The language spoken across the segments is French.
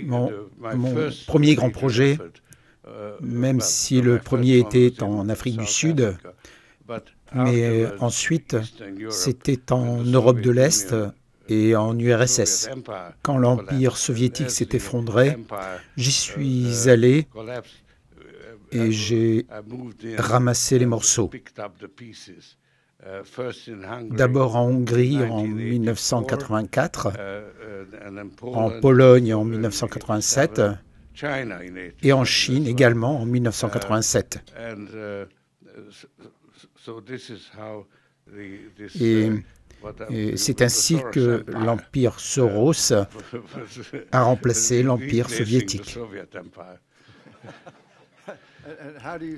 Mon premier grand projet, même si le premier était en Afrique du Sud, mais ensuite c'était en Europe de l'Est et en URSS. Quand l'Empire soviétique s'est effondré, j'y suis allé et j'ai ramassé les morceaux. D'abord en Hongrie en 1984, en Pologne en 1987 et en Chine également en 1987. Et c'est ainsi que l'Empire Soros a remplacé l'Empire soviétique.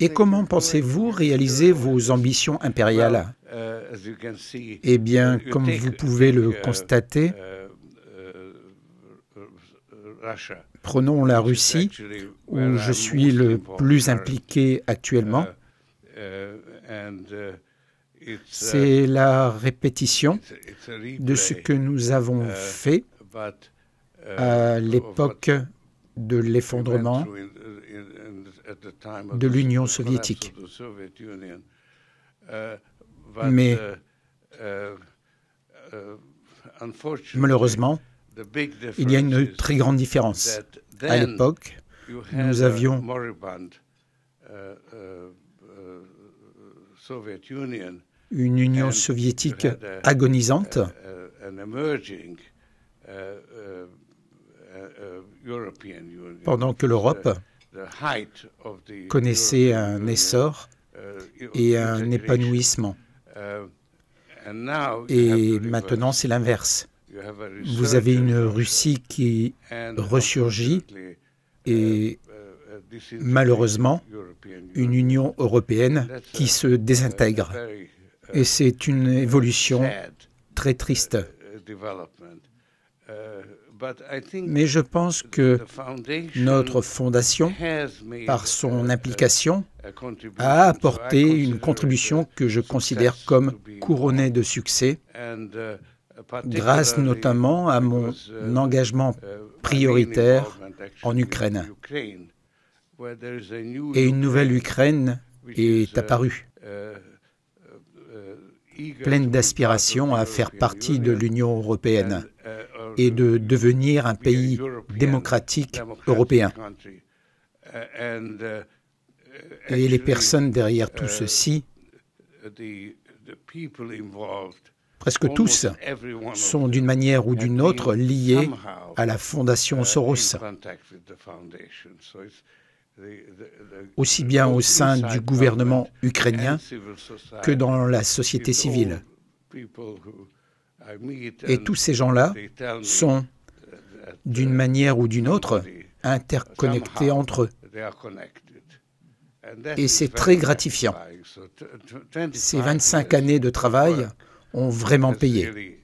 Et comment pensez-vous réaliser vos ambitions impériales? Eh bien, comme vous pouvez le constater, prenons la Russie, où je suis le plus impliqué actuellement. C'est la répétition de ce que nous avons fait à l'époque de l'effondrement de l'Union soviétique. Mais malheureusement, il y a une très grande différence. À l'époque, nous avions une Union soviétique agonisante, pendant que l'Europe connaissait un essor et un épanouissement. Et maintenant, c'est l'inverse. Vous avez une Russie qui ressurgit et malheureusement une Union européenne qui se désintègre. Et c'est une évolution très triste. Mais je pense que notre fondation, par son implication, a apporté une contribution que je considère comme couronnée de succès, grâce notamment à mon engagement prioritaire en Ukraine. Et une nouvelle Ukraine est apparue, pleine d'aspiration à faire partie de l'Union européenne et de devenir un pays démocratique européen. Et les personnes derrière tout ceci, presque tous, sont d'une manière ou d'une autre liés à la Fondation Soros, aussi bien au sein du gouvernement ukrainien que dans la société civile. Et tous ces gens-là sont, d'une manière ou d'une autre, interconnectés entre eux. Et c'est très gratifiant. Ces 25 années de travail ont vraiment payé.